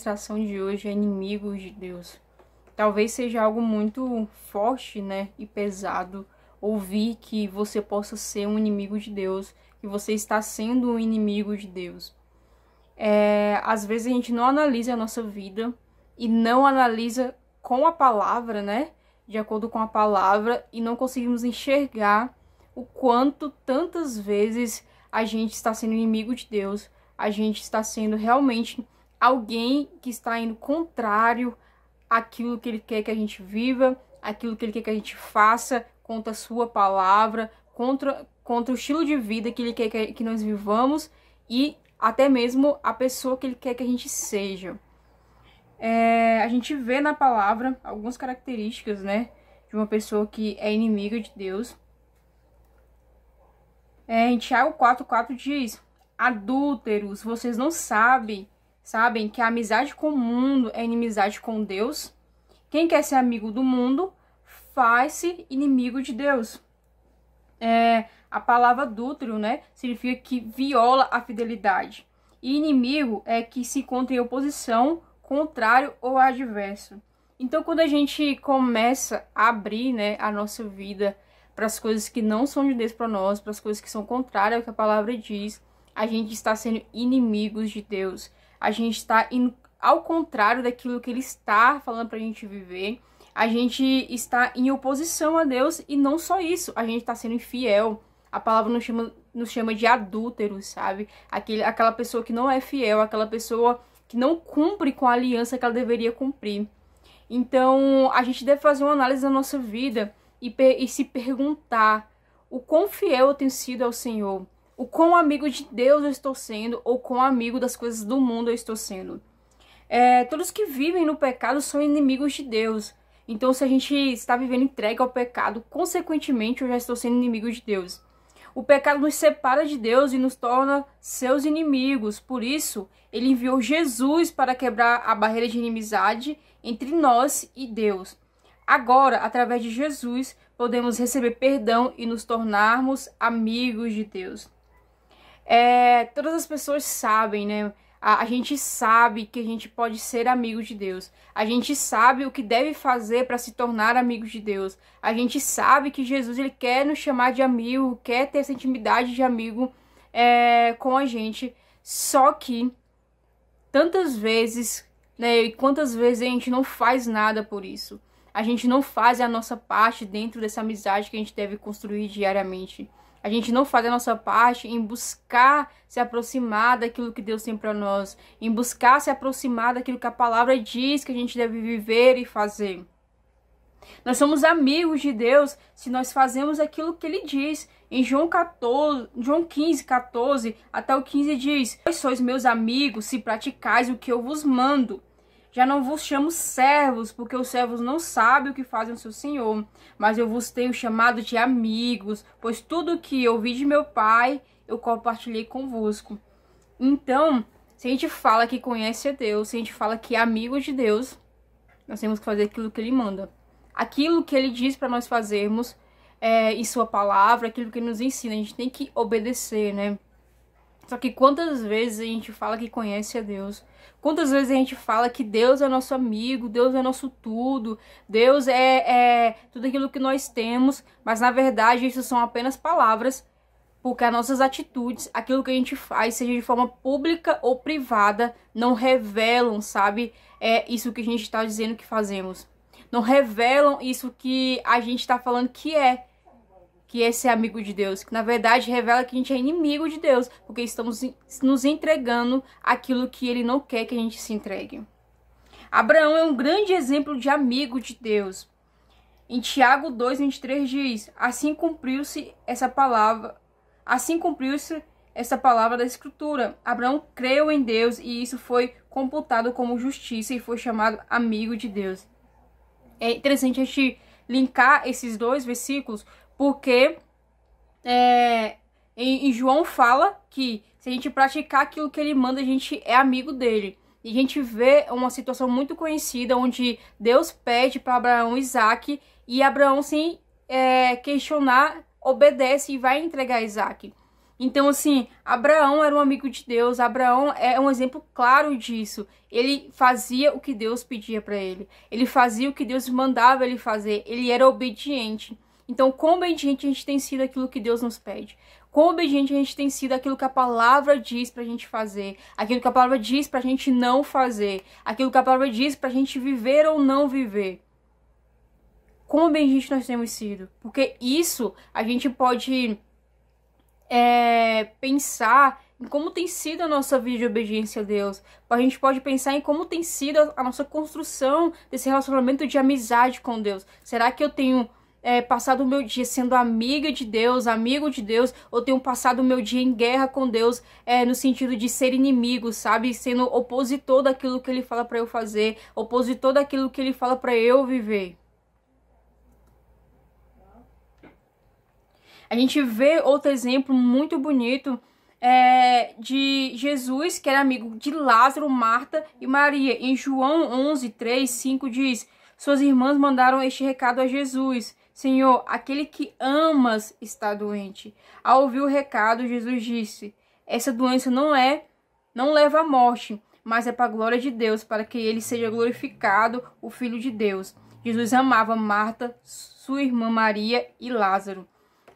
ministração de hoje é inimigos de Deus. Talvez seja algo muito forte, né, e pesado ouvir que você possa ser um inimigo de Deus, que você está sendo um inimigo de Deus. Às vezes a gente não analisa a nossa vida e não analisa com a palavra, né, de acordo com a palavra, e não conseguimos enxergar o quanto tantas vezes a gente está sendo inimigo de Deus, a gente está sendo realmente alguém que está indo contrário àquilo que Ele quer que a gente viva, aquilo que Ele quer que a gente faça, contra a sua palavra, contra o estilo de vida que Ele quer que nós vivamos e até mesmo a pessoa que Ele quer que a gente seja. A gente vê na palavra algumas características, né, de uma pessoa que é inimiga de Deus. Em Tiago 4,4 diz: adúlteros, vocês não sabem que a amizade com o mundo é inimizade com Deus? Quem quer ser amigo do mundo faz-se inimigo de Deus. A palavra adúltero, né, significa que viola a fidelidade. E inimigo é que se encontra em oposição, contrário ou adverso. Então, quando a gente começa a abrir, né, a nossa vida para as coisas que não são de Deus para nós, para as coisas que são contrárias ao que a palavra diz, a gente está sendo inimigos de Deus. A gente está indo ao contrário daquilo que Ele está falando para a gente viver. A gente está em oposição a Deus e não só isso, a gente está sendo infiel. A palavra nos chama de adúlteros, sabe? Aquela pessoa que não é fiel, aquela pessoa que não cumpre com a aliança que ela deveria cumprir. Então, a gente deve fazer uma análise da nossa vida e se perguntar o quão fiel eu tenho sido ao Senhor, o quão amigo de Deus eu estou sendo, ou quão amigo das coisas do mundo eu estou sendo. Todos que vivem no pecado são inimigos de Deus. Então, se a gente está vivendo entregue ao pecado, consequentemente, eu já estou sendo inimigo de Deus. O pecado nos separa de Deus e nos torna seus inimigos. Por isso, Ele enviou Jesus para quebrar a barreira de inimizade entre nós e Deus. Agora, através de Jesus, podemos receber perdão e nos tornarmos amigos de Deus. Todas as pessoas sabem, né? A gente sabe que a gente pode ser amigo de Deus. A gente sabe o que deve fazer para se tornar amigo de Deus. A gente sabe que Jesus, Ele quer nos chamar de amigo, quer ter essa intimidade de amigo com a gente. Só que tantas vezes, né, e quantas vezes a gente não faz nada por isso. A gente não faz a nossa parte dentro dessa amizade que a gente deve construir diariamente. A gente não faz a nossa parte em buscar se aproximar daquilo que Deus tem para nós, em buscar se aproximar daquilo que a palavra diz que a gente deve viver e fazer. Nós somos amigos de Deus se nós fazemos aquilo que Ele diz. Em João 15, 14 até o 15 diz: vós sois meus amigos se praticais o que eu vos mando. Já não vos chamo servos, porque os servos não sabem o que fazem o seu senhor. Mas eu vos tenho chamado de amigos, pois tudo o que ouvi de meu Pai, eu compartilhei convosco. Então, se a gente fala que conhece a Deus, se a gente fala que é amigo de Deus, nós temos que fazer aquilo que Ele manda. Aquilo que Ele diz para nós fazermos, em sua palavra, aquilo que Ele nos ensina, a gente tem que obedecer, né? Só que quantas vezes a gente fala que conhece a Deus? Quantas vezes a gente fala que Deus é nosso amigo, Deus é nosso tudo, Deus é tudo aquilo que nós temos, mas na verdade isso são apenas palavras, porque as nossas atitudes, aquilo que a gente faz, seja de forma pública ou privada, não revelam, sabe, isso que a gente está dizendo que fazemos. Não revelam isso que a gente está falando que é ser amigo de Deus, que na verdade revela que a gente é inimigo de Deus, porque estamos nos entregando aquilo que Ele não quer que a gente se entregue. Abraão é um grande exemplo de amigo de Deus. Em Tiago 2:23 diz: assim cumpriu-se essa palavra da Escritura. Abraão creu em Deus e isso foi computado como justiça e foi chamado amigo de Deus. É interessante a gente linkar esses dois versículos, porque em João fala que se a gente praticar aquilo que Ele manda, a gente é amigo dele. E a gente vê uma situação muito conhecida onde Deus pede para Abraão Isaac e Abraão, sem questionar, obedece e vai entregar Isaac. Então, assim, Abraão era um amigo de Deus. Abraão é um exemplo claro disso. Ele fazia o que Deus pedia para ele. Ele fazia o que Deus mandava ele fazer. Ele era obediente. Então, quão obediente a gente tem sido aquilo que Deus nos pede? Quão obediente a gente tem sido aquilo que a palavra diz pra gente fazer? Aquilo que a palavra diz pra gente não fazer? Aquilo que a palavra diz pra gente viver ou não viver? Quão obediente nós temos sido? Porque isso a gente pode pensar em como tem sido a nossa vida de obediência a Deus. A gente pode pensar em como tem sido a nossa construção desse relacionamento de amizade com Deus. Será que eu tenho passado o meu dia sendo amiga de Deus, amigo de Deus, ou tenho passado o meu dia em guerra com Deus, no sentido de ser inimigo, sabe? Sendo opositor daquilo que Ele fala para eu fazer, opositor daquilo que Ele fala para eu viver. A gente vê outro exemplo muito bonito de Jesus, que era amigo de Lázaro, Marta e Maria. Em João 11, 3, 5 diz: suas irmãs mandaram este recado a Jesus: Senhor, aquele que amas está doente. Ao ouvir o recado, Jesus disse: essa doença não leva à morte, mas é para a glória de Deus, para que ele seja glorificado, o Filho de Deus. Jesus amava Marta, sua irmã Maria e Lázaro.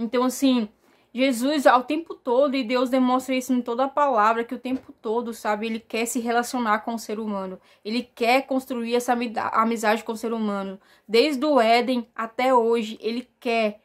Então, assim, Jesus ao tempo todo, e Deus demonstra isso em toda a palavra, que o tempo todo, sabe, ele quer se relacionar com o ser humano. Ele quer construir essa amizade com o ser humano. Desde o Éden até hoje, ele quer.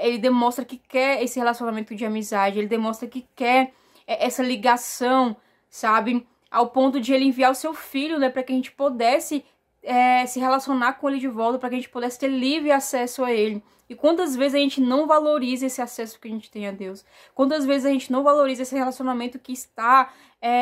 Ele demonstra que quer esse relacionamento de amizade. Ele demonstra que quer essa ligação, sabe, ao ponto de ele enviar o seu filho, né, para que a gente pudesse se relacionar com ele de volta, para que a gente pudesse ter livre acesso a ele. E quantas vezes a gente não valoriza esse acesso que a gente tem a Deus? Quantas vezes a gente não valoriza esse relacionamento que está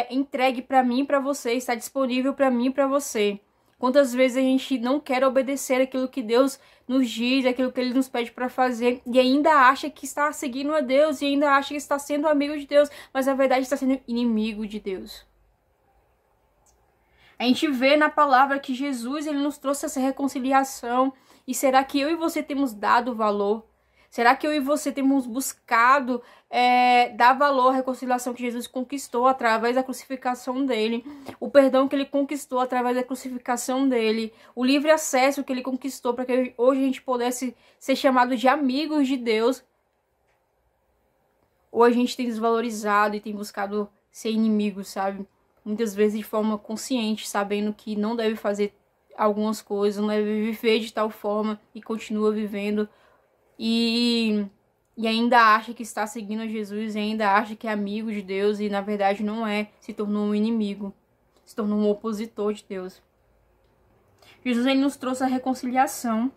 entregue para mim e para você, está disponível para mim e para você? Quantas vezes a gente não quer obedecer aquilo que Deus nos diz, aquilo que Ele nos pede para fazer, e ainda acha que está seguindo a Deus, e ainda acha que está sendo amigo de Deus, mas na verdade está sendo inimigo de Deus. A gente vê na palavra que Jesus, ele nos trouxe essa reconciliação. E será que eu e você temos dado valor? Será que eu e você temos buscado dar valor à reconciliação que Jesus conquistou através da crucificação dele? O perdão que ele conquistou através da crucificação dele? O livre acesso que ele conquistou para que hoje a gente pudesse ser chamado de amigos de Deus? Ou a gente tem desvalorizado e tem buscado ser inimigo, sabe? Muitas vezes de forma consciente, sabendo que não deve fazer algumas coisas, não deve viver de tal forma e continua vivendo e ainda acha que está seguindo a Jesus, e ainda acha que é amigo de Deus e na verdade não é, se tornou um inimigo, se tornou um opositor de Deus. Jesus, ele nos trouxe a reconciliação.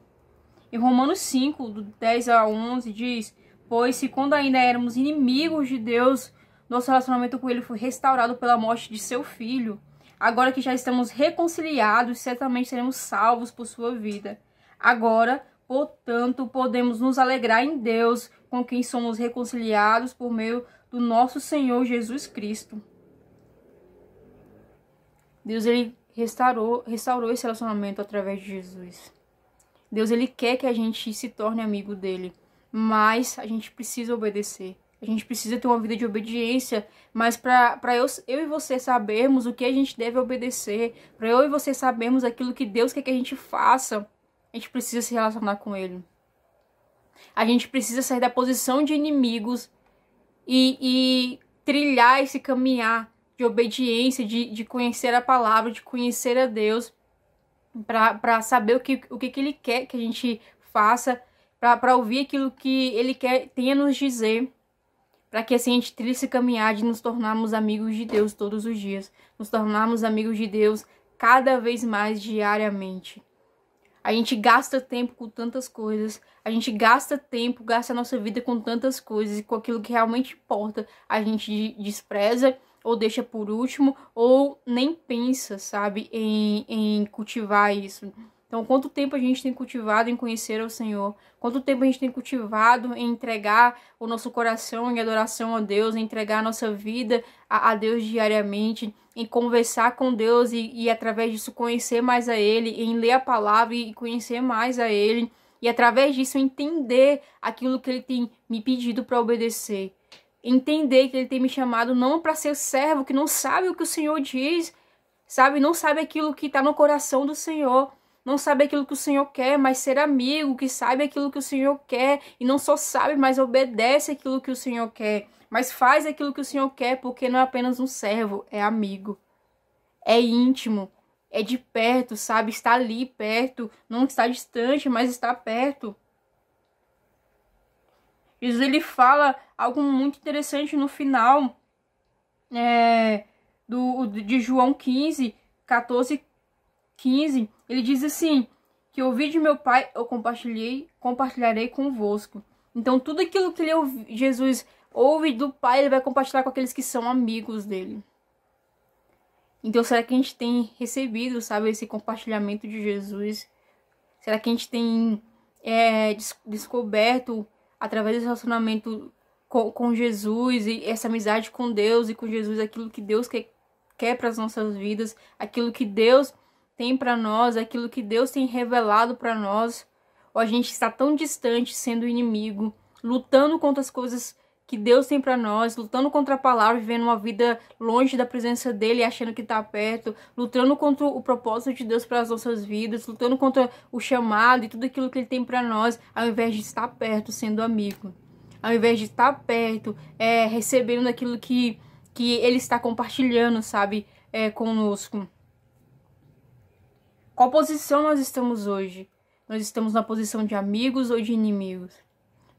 Em Romanos 5, do 10 a 11 diz: pois se quando ainda éramos inimigos de Deus, nosso relacionamento com ele foi restaurado pela morte de seu filho. Agora que já estamos reconciliados, certamente seremos salvos por sua vida. Agora, portanto, podemos nos alegrar em Deus, com quem somos reconciliados por meio do nosso Senhor Jesus Cristo. Deus, ele restaurou esse relacionamento através de Jesus. Deus, ele quer que a gente se torne amigo dele, mas a gente precisa obedecer. A gente precisa ter uma vida de obediência, mas para eu e você sabermos o que a gente deve obedecer, para eu e você sabermos aquilo que Deus quer que a gente faça, a gente precisa se relacionar com Ele. A gente precisa sair da posição de inimigos e trilhar esse caminhar de obediência, de conhecer a palavra, de conhecer a Deus, para saber o que Ele quer que a gente faça, para ouvir aquilo que Ele tem a nos dizer, para que assim a gente trilhe esse caminhar de nos tornarmos amigos de Deus todos os dias, nos tornarmos amigos de Deus cada vez mais diariamente. A gente gasta tempo com tantas coisas, a gente gasta a nossa vida com tantas coisas, e com aquilo que realmente importa a gente despreza ou deixa por último, ou nem pensa, sabe, em cultivar isso. Então, quanto tempo a gente tem cultivado em conhecer ao Senhor? Quanto tempo a gente tem cultivado em entregar o nosso coração em adoração a Deus, em entregar a nossa vida a Deus diariamente, em conversar com Deus e através disso conhecer mais a Ele, em ler a palavra e conhecer mais a Ele, e através disso entender aquilo que Ele tem me pedido para obedecer. entender que ele tem me chamado não para ser servo, que não sabe o que o Senhor diz, sabe? Não sabe aquilo que está no coração do Senhor. Não sabe aquilo que o Senhor quer, mas ser amigo, que sabe aquilo que o Senhor quer. E não só sabe, mas obedece aquilo que o Senhor quer. Mas faz aquilo que o Senhor quer, porque não é apenas um servo, é amigo. É íntimo, é de perto, sabe? Está ali perto, não está distante, mas está perto. Jesus, ele fala algo muito interessante no final de João 15, 14, 15. Ele diz assim, que ouvi de meu Pai, eu compartilharei convosco. Então, tudo aquilo que Jesus ouve do Pai, ele vai compartilhar com aqueles que são amigos dele. Então, será que a gente tem recebido, sabe, esse compartilhamento de Jesus? Será que a gente tem descoberto, através desse relacionamento com Jesus e essa amizade com Deus e com Jesus, aquilo que Deus quer para as nossas vidas, aquilo que Deus tem para nós, aquilo que Deus tem revelado para nós? Ou a gente está tão distante, sendo inimigo, lutando contra as coisas que Deus tem para nós, lutando contra a palavra, vivendo uma vida longe da presença dele, achando que está perto, lutando contra o propósito de Deus para as nossas vidas, lutando contra o chamado e tudo aquilo que ele tem para nós, ao invés de estar perto, sendo amigo, ao invés de estar perto, recebendo aquilo que ele está compartilhando, sabe, conosco. Qual posição nós estamos hoje? Nós estamos na posição de amigos ou de inimigos?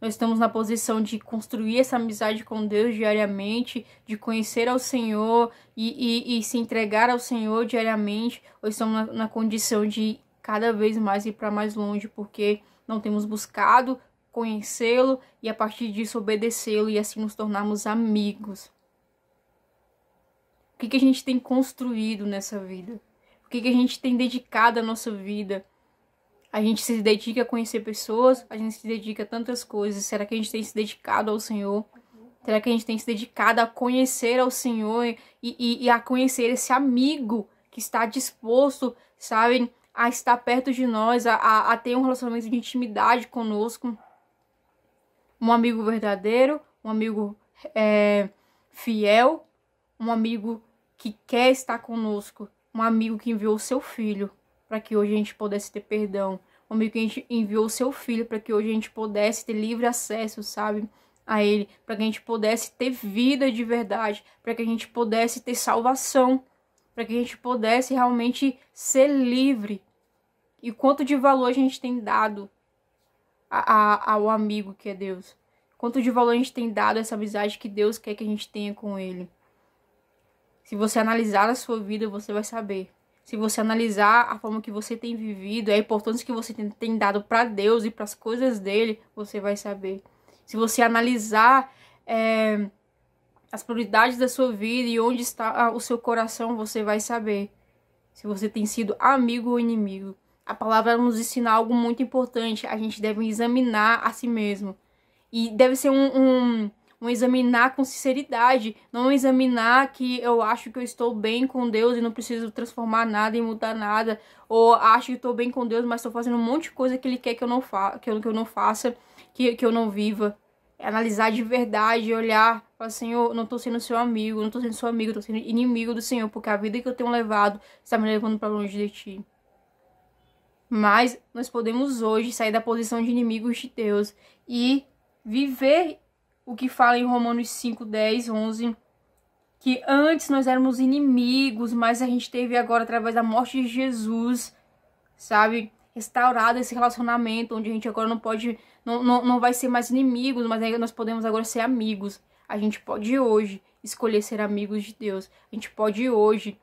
Nós estamos na posição de construir essa amizade com Deus diariamente, de conhecer ao Senhor e se entregar ao Senhor diariamente, ou estamos na condição de cada vez mais ir para mais longe, porque não temos buscado conhecê-lo e a partir disso obedecê-lo e assim nos tornarmos amigos? O que a gente tem construído nessa vida? O que a gente tem dedicado a nossa vida? A gente se dedica a conhecer pessoas, a gente se dedica a tantas coisas. Será que a gente tem se dedicado ao Senhor? Será que a gente tem se dedicado a conhecer ao Senhor e a conhecer esse amigo que está disposto, sabe, a estar perto de nós, a ter um relacionamento de intimidade conosco? Um amigo verdadeiro, um amigo fiel, um amigo que quer estar conosco, um amigo que enviou o seu filho para que hoje a gente pudesse ter perdão. Um amigo que a gente enviou o seu filho para que hoje a gente pudesse ter livre acesso, sabe, a ele. Para que a gente pudesse ter vida de verdade. Para que a gente pudesse ter salvação. Para que a gente pudesse realmente ser livre. E quanto de valor a gente tem dado ao amigo que é Deus. Quanto de valor a gente tem dado a essa amizade que Deus quer que a gente tenha com ele. Se você analisar a sua vida, você vai saber. Se você analisar a forma que você tem vivido, a importância que você tem dado para Deus e para as coisas dele, você vai saber. Se você analisar as prioridades da sua vida e onde está o seu coração, você vai saber. Se você tem sido amigo ou inimigo. A palavra nos ensina algo muito importante. A gente deve examinar a si mesmo. E deve ser um examinar com sinceridade, não examinar que eu acho que eu estou bem com Deus e não preciso transformar nada e mudar nada, ou acho que estou bem com Deus, mas estou fazendo um monte de coisa que Ele quer que eu não faça, que eu não viva. É analisar de verdade, olhar, falar, Senhor, não estou sendo seu amigo, não estou sendo seu amigo, estou sendo inimigo do Senhor, porque a vida que eu tenho levado está me levando para longe de Ti. Mas nós podemos hoje sair da posição de inimigos de Deus e viver o que fala em Romanos 5, 10, 11, que antes nós éramos inimigos, mas a gente teve agora, através da morte de Jesus, sabe, restaurado esse relacionamento, onde a gente agora não vai ser mais inimigos, mas aí nós podemos agora ser amigos. A gente pode hoje escolher ser amigos de Deus. A gente pode hoje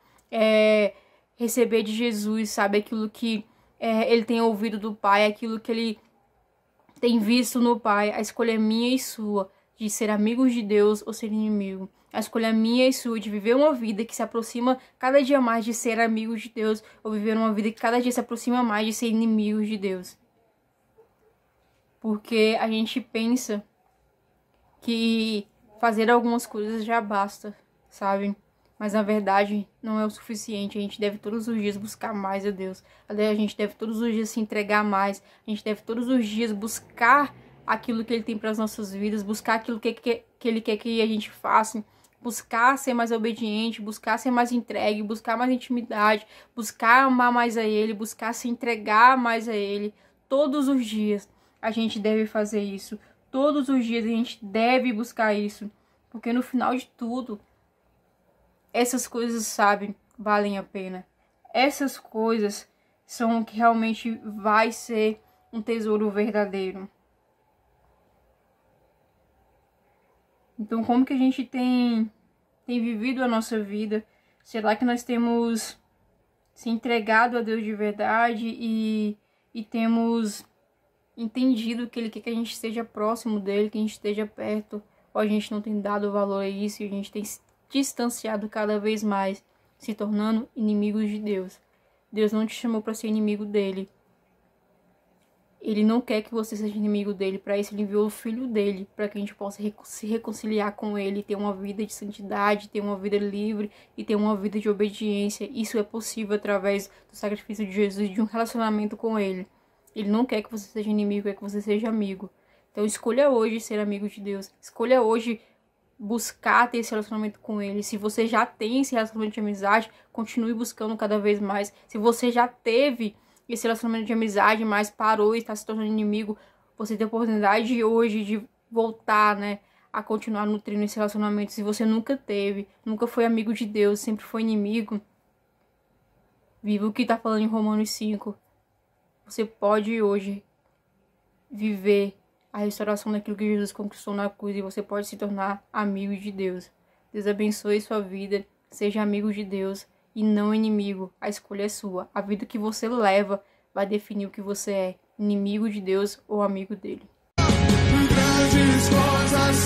receber de Jesus, sabe, aquilo que ele tem ouvido do Pai, aquilo que ele tem visto no Pai. A escolha é minha e sua, de ser amigos de Deus ou ser inimigo. A escolha é minha e sua, de viver uma vida que se aproxima cada dia mais de ser amigos de Deus, ou viver uma vida que cada dia se aproxima mais de ser inimigos de Deus. Porque a gente pensa que fazer algumas coisas já basta, sabe? Mas na verdade não é o suficiente. A gente deve todos os dias buscar mais a Deus. A gente deve todos os dias se entregar mais. A gente deve todos os dias buscar aquilo que Ele tem para as nossas vidas, buscar aquilo que Ele quer que a gente faça, buscar ser mais obediente, buscar ser mais entregue, buscar mais intimidade, buscar amar mais a Ele, buscar se entregar mais a Ele. Todos os dias a gente deve fazer isso. Todos os dias a gente deve buscar isso. Porque no final de tudo, essas coisas, sabe, valem a pena. Essas coisas são o que realmente vai ser um tesouro verdadeiro. Então, como que a gente tem vivido a nossa vida? Será que nós temos se entregado a Deus de verdade e temos entendido que Ele quer que a gente esteja próximo dEle, que a gente esteja perto? Ou a gente não tem dado valor a isso e a gente tem se distanciado cada vez mais, se tornando inimigos de Deus? Deus não te chamou para ser inimigo dEle. Ele não quer que você seja inimigo dele. Para isso ele enviou o Filho dele, para que a gente possa se reconciliar com ele, ter uma vida de santidade, ter uma vida livre e ter uma vida de obediência. Isso é possível através do sacrifício de Jesus, de um relacionamento com ele. Ele não quer que você seja inimigo, quer que você seja amigo. Então escolha hoje ser amigo de Deus. Escolha hoje buscar ter esse relacionamento com ele. Se você já tem esse relacionamento de amizade, continue buscando cada vez mais. Se você já teve esse relacionamento de amizade, mas parou e está se tornando inimigo, você tem a oportunidade hoje de voltar, né, a continuar nutrindo esse relacionamento. Se você nunca teve, nunca foi amigo de Deus, sempre foi inimigo, viva o que está falando em Romanos 5. Você pode hoje viver a restauração daquilo que Jesus conquistou na cruz e você pode se tornar amigo de Deus. Deus abençoe sua vida, seja amigo de Deus e não inimigo. A escolha é sua. A vida que você leva vai definir o que você é, inimigo de Deus ou amigo dele. Grandes coisas